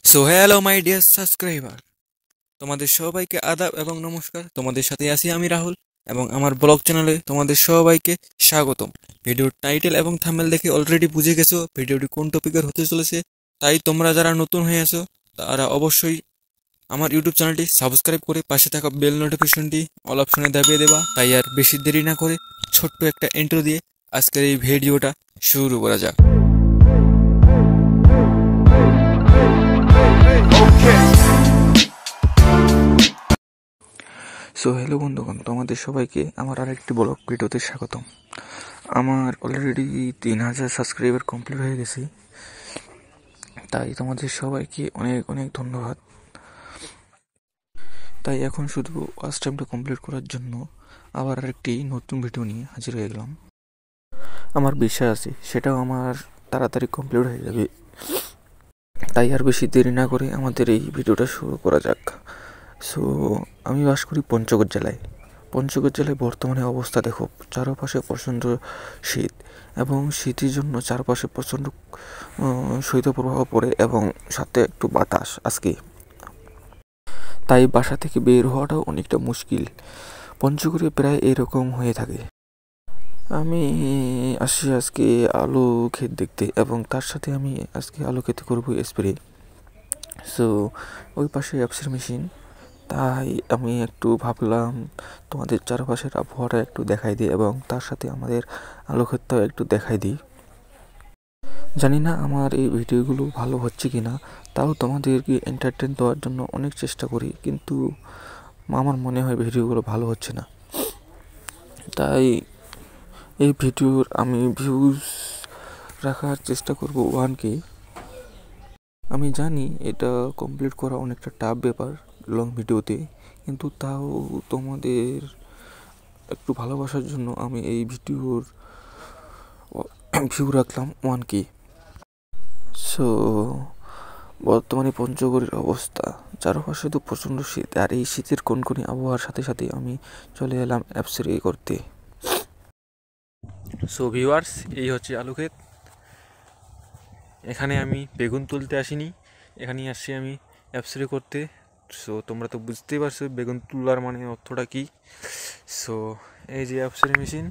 So hello my dear subscriber, তোমাদের সবাইকে আদাব এবং নমস্কার। তোমাদের সাথে আছি আমি রাহুল এবং আমার ব্লগ চ্যানেলে তোমাদের সবাইকে স্বাগতম। ভিডিওর টাইটেল এবং থাম্বনেল দেখে অলরেডি বুঝে গেছো ভিডিওটি কোন টপিকের হতে চলেছে। তাই তোমরা যারা নতুন হয়ে আছো তারা অবশ্যই আমার ইউটিউব চ্যানেলটি সাবস্ক্রাইব করে পাশে থাকা বেল নোটিফিকেশনটি অল অপশনে দাবিয়ে দেবা। তাই আর বেশি দেরি না করে ছোট্ট একটা ইন্ট্রো দিয়ে আজকের এই ভিডিওটা শুরু করা যাক। সো হ্যালো বন্ধুগণ, তোমাদের সবাইকে আমার আরেকটি ব্লগ ভিডিওতে স্বাগতম। আমার অলরেডি 3000 সাবস্ক্রাইবার কমপ্লিট হয়ে গেছে, তাই তোমাদের সবাইকে অনেক অনেক ধন্যবাদ। তাই এখন শুধু ওয়াচ টাইমটা কমপ্লিট করার জন্য আবার আরেকটি নতুন ভিডিও নিয়ে হাজির হয়ে গেলাম। আমার বিশ্বাস আছে সেটাও আমার তাড়াতাড়ি কমপ্লিট হয়ে যাবে, তাই আর বেশি দেরি না করে আমাদের এই ভিডিওটা শুরু করা যাক। সো আমি বাস করি পঞ্চগড় জেলায়। পঞ্চগড় জেলায় বর্তমানে অবস্থা দেখো, চারপাশে প্রচণ্ড শীত এবং শীতের জন্য চারপাশে প্রচণ্ড শৈত্যপ্রবাহ পড়ে এবং সাথে একটু বাতাস আজকে, তাই বাসা থেকে বের হওয়াটাও অনেকটা মুশকিল। পঞ্চগড়ে প্রায় এরকম হয়ে থাকে। আমি আসি আজকে আলু ক্ষেত দেখতে এবং তার সাথে আমি আজকে আলু ক্ষেতে করবো স্প্রে। সো ওই পাশে অ্যাপসের মেশিন, তাই আমি একটু ভাবলাম তোমাদের চারপাশের আবহাওয়াটা একটু দেখাই দিই এবং তার সাথে আমাদের আলো ক্ষেতটাও একটু দেখাই দিই। জানি না আমার এই ভিডিওগুলো ভালো হচ্ছে কি না, তাও তোমাদেরকে এন্টারটেন দেওয়ার জন্য অনেক চেষ্টা করি, কিন্তু আমার মনে হয় ভিডিওগুলো ভালো হচ্ছে না। তাই এই ভিডিওর আমি ভিউজ রাখার চেষ্টা করব 1K। আমি জানি এটা কমপ্লিট করা অনেকটা টাফ ব্যাপার লং ভিডিওতে, কিন্তু তাও তোমাদের একটু ভালোবাসার জন্য আমি এই ভিডিওর ভিউ রাখলাম 1K। সো বর্তমানে পঞ্চগড়ের অবস্থা, চারপাশে তো প্রচণ্ড শীত, আর এই শীতের কনকনে আবহাওয়ার সাথে সাথে আমি চলে এলাম অ্যাপসেরে করতে। সো ভিউয়ার্স, এই হচ্ছে আলু ক্ষেত। এখানে আমি বেগুন তুলতে আসিনি, এখানে আসছি আমি অ্যাপসেরে করতে। সো তোমরা তো বুঝতেই পারছো বেগুন তোলার মানে অর্থটা কী। সো এই যে অ্যাপসের মেশিন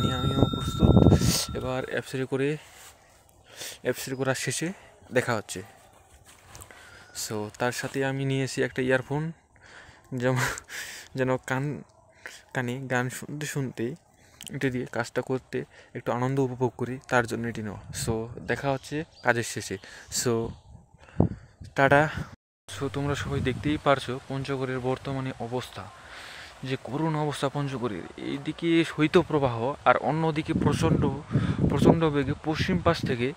নিয়ে আমিও প্রস্তুত। এবার অ্যাপসেরে করার শেষে দেখা হচ্ছে। সো তার সাথে আমি নিয়েছি একটা ইয়ারফোন, যেন কানে গান শুনতে শুনতে এটা দিয়ে কাজটা করতে একটু আনন্দ উপভোগ করি, তার জন্য এটি নেওয়া। সো দেখা হচ্ছে কাজের শেষে। So tata. সো তোমরা সবাই দেখতেই পারছো পঞ্চগড়ের বর্তমানে অবস্থা, যে করুণ অবস্থা পঞ্চগড়ের। এইদিকে শৈত্যপ্রবাহ আর অন্যদিকে প্রচণ্ড বেগে পশ্চিম পাশ থেকে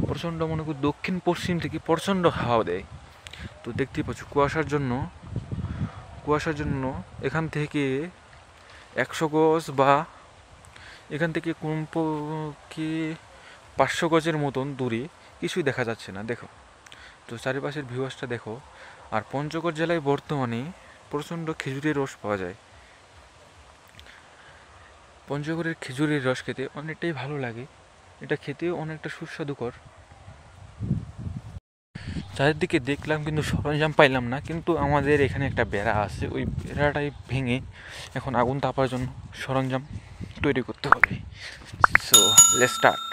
প্রচণ্ড, মনে করি দক্ষিণ পশ্চিম থেকে প্রচণ্ড হাওয়া দেয়। তো দেখতেই পাচ্ছ কুয়াশার জন্য এখান থেকে 100 গজ বা এখান থেকে কমপক্ষে 500 গজের মতন দূরে কিছুই দেখা যাচ্ছে না। দেখো তো চারিপাশের ভিউয়ার্সটা দেখো। আর পঞ্চগড় জেলায় বর্তমানে প্রচণ্ড খেজুরের রস পাওয়া যায়। পঞ্চগড়ের খেজুরের রস খেতে অনেকটাই ভালো লাগে, এটা খেতেও অনেকটা সুস্বাদুকর। চারিদিকে দেখলাম কিন্তু সরঞ্জাম পাইলাম না, কিন্তু আমাদের এখানে একটা বেড়া আছে, ওই বেড়াটাই ভেঙে এখন আগুন তাপার জন্য সরঞ্জাম তৈরি করতে হবে। So let's start.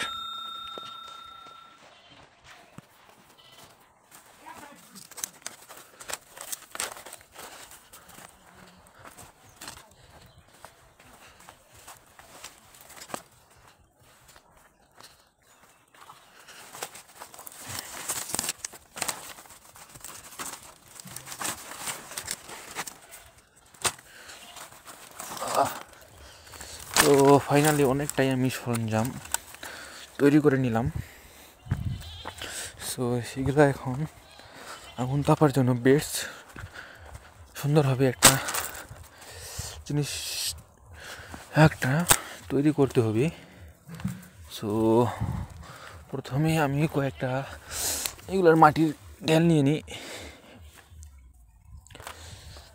তো ফাইনালি অনেকটাই আমি সরঞ্জাম তৈরি করে নিলাম। সো সেগুলো এখন আগুন তাপার জন্য বেশ সুন্দরভাবে একটা জিনিস তৈরি করতে হবে। সো প্রথমে আমি কয়েকটা এগুলোর মাটির ঢেল নিয়ে নিই,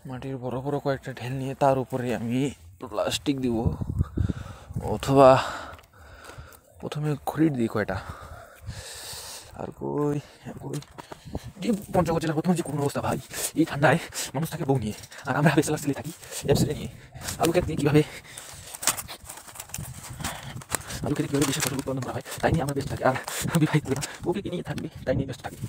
মাটির বড় বড় কয়েকটা ঢেল নিয়ে তার উপরে আমি প্লাস্টিক দিব, অথবা প্রথমে খড়ির দিই কয়টা, আর কই যে পঞ্চগড় জেলার বর্তমান যে করুণ অবস্থা ভাই, এই ঠান্ডায় মানুষ থাকে বউ নিয়ে, আর আমরা বেসালার ছেলে থাকি অ্যাপসেলে নিয়ে। আলু খেতে নিয়ে কীভাবে দেশের ফসল উৎপাদন করা হয় তাই নিয়ে আমরা ব্যস্ত থাকি। আর বিবাহিত বউকে নিয়ে থাকবে তাই নিয়ে ব্যস্ত থাকি।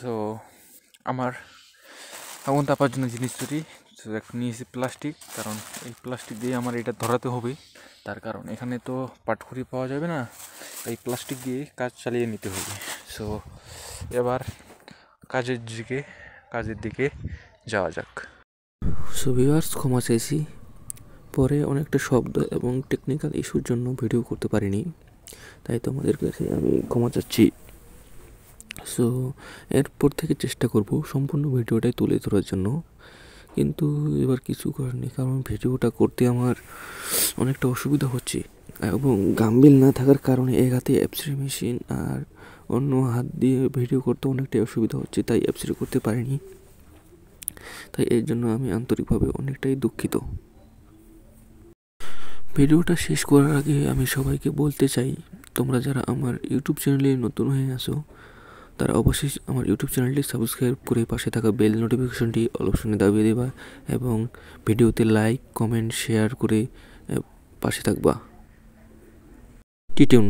সো আমার আগুন তাপার জন্য জিনিস তৈরি, তো এখন নিয়েছি প্লাস্টিক, কারণ এই প্লাস্টিক দিয়ে আমার এটা ধরাতে হবে। তার কারণ এখানে তো পাটখড়ি পাওয়া যাবে না, তাই প্লাস্টিক দিয়ে কাজ চালিয়ে নিতে হবে। সো এবার কাজের দিকে যাওয়া যাক। সো ভিউয়ার্স, ক্ষমা চাইছি, পরে অনেকটা শব্দ এবং টেকনিক্যাল ইস্যুর জন্য ভিডিও করতে পারিনি, তাই তোমাদের কাছে আমি ক্ষমা চাচ্ছি। সো এরপর থেকে চেষ্টা করব সম্পূর্ণ ভিডিওটাই তুলে ধরার জন্য, কিন্তু এবার কিছু করার নেই, কারণ ভিডিওটা করতে আমার অনেকটা অসুবিধা হচ্ছে এবং গাম্বিল না থাকার কারণে এক হাতে অ্যাপসি মেশিন আর অন্য হাত দিয়ে ভিডিও করতে অনেকটাই অসুবিধা হচ্ছে, তাই অ্যাপসি করতে পারিনি। তাই এর জন্য আমি আন্তরিকভাবে অনেকটাই দুঃখিত। ভিডিওটা শেষ করার আগে আমি সবাইকে বলতে চাই, তোমরা যারা আমার ইউটিউব চ্যানেলে নতুন হয়ে আসো তারা অবশ্যই আমার ইউটিউব চ্যানেলটি সাবস্ক্রাইব করে পাশে থাকা বেল নোটিফিকেশনটি অল অপশনে দাবিয়ে দেবা এবং ভিডিওতে লাইক, কমেন্ট, শেয়ার করে পাশে থাকবা। টিটিউন।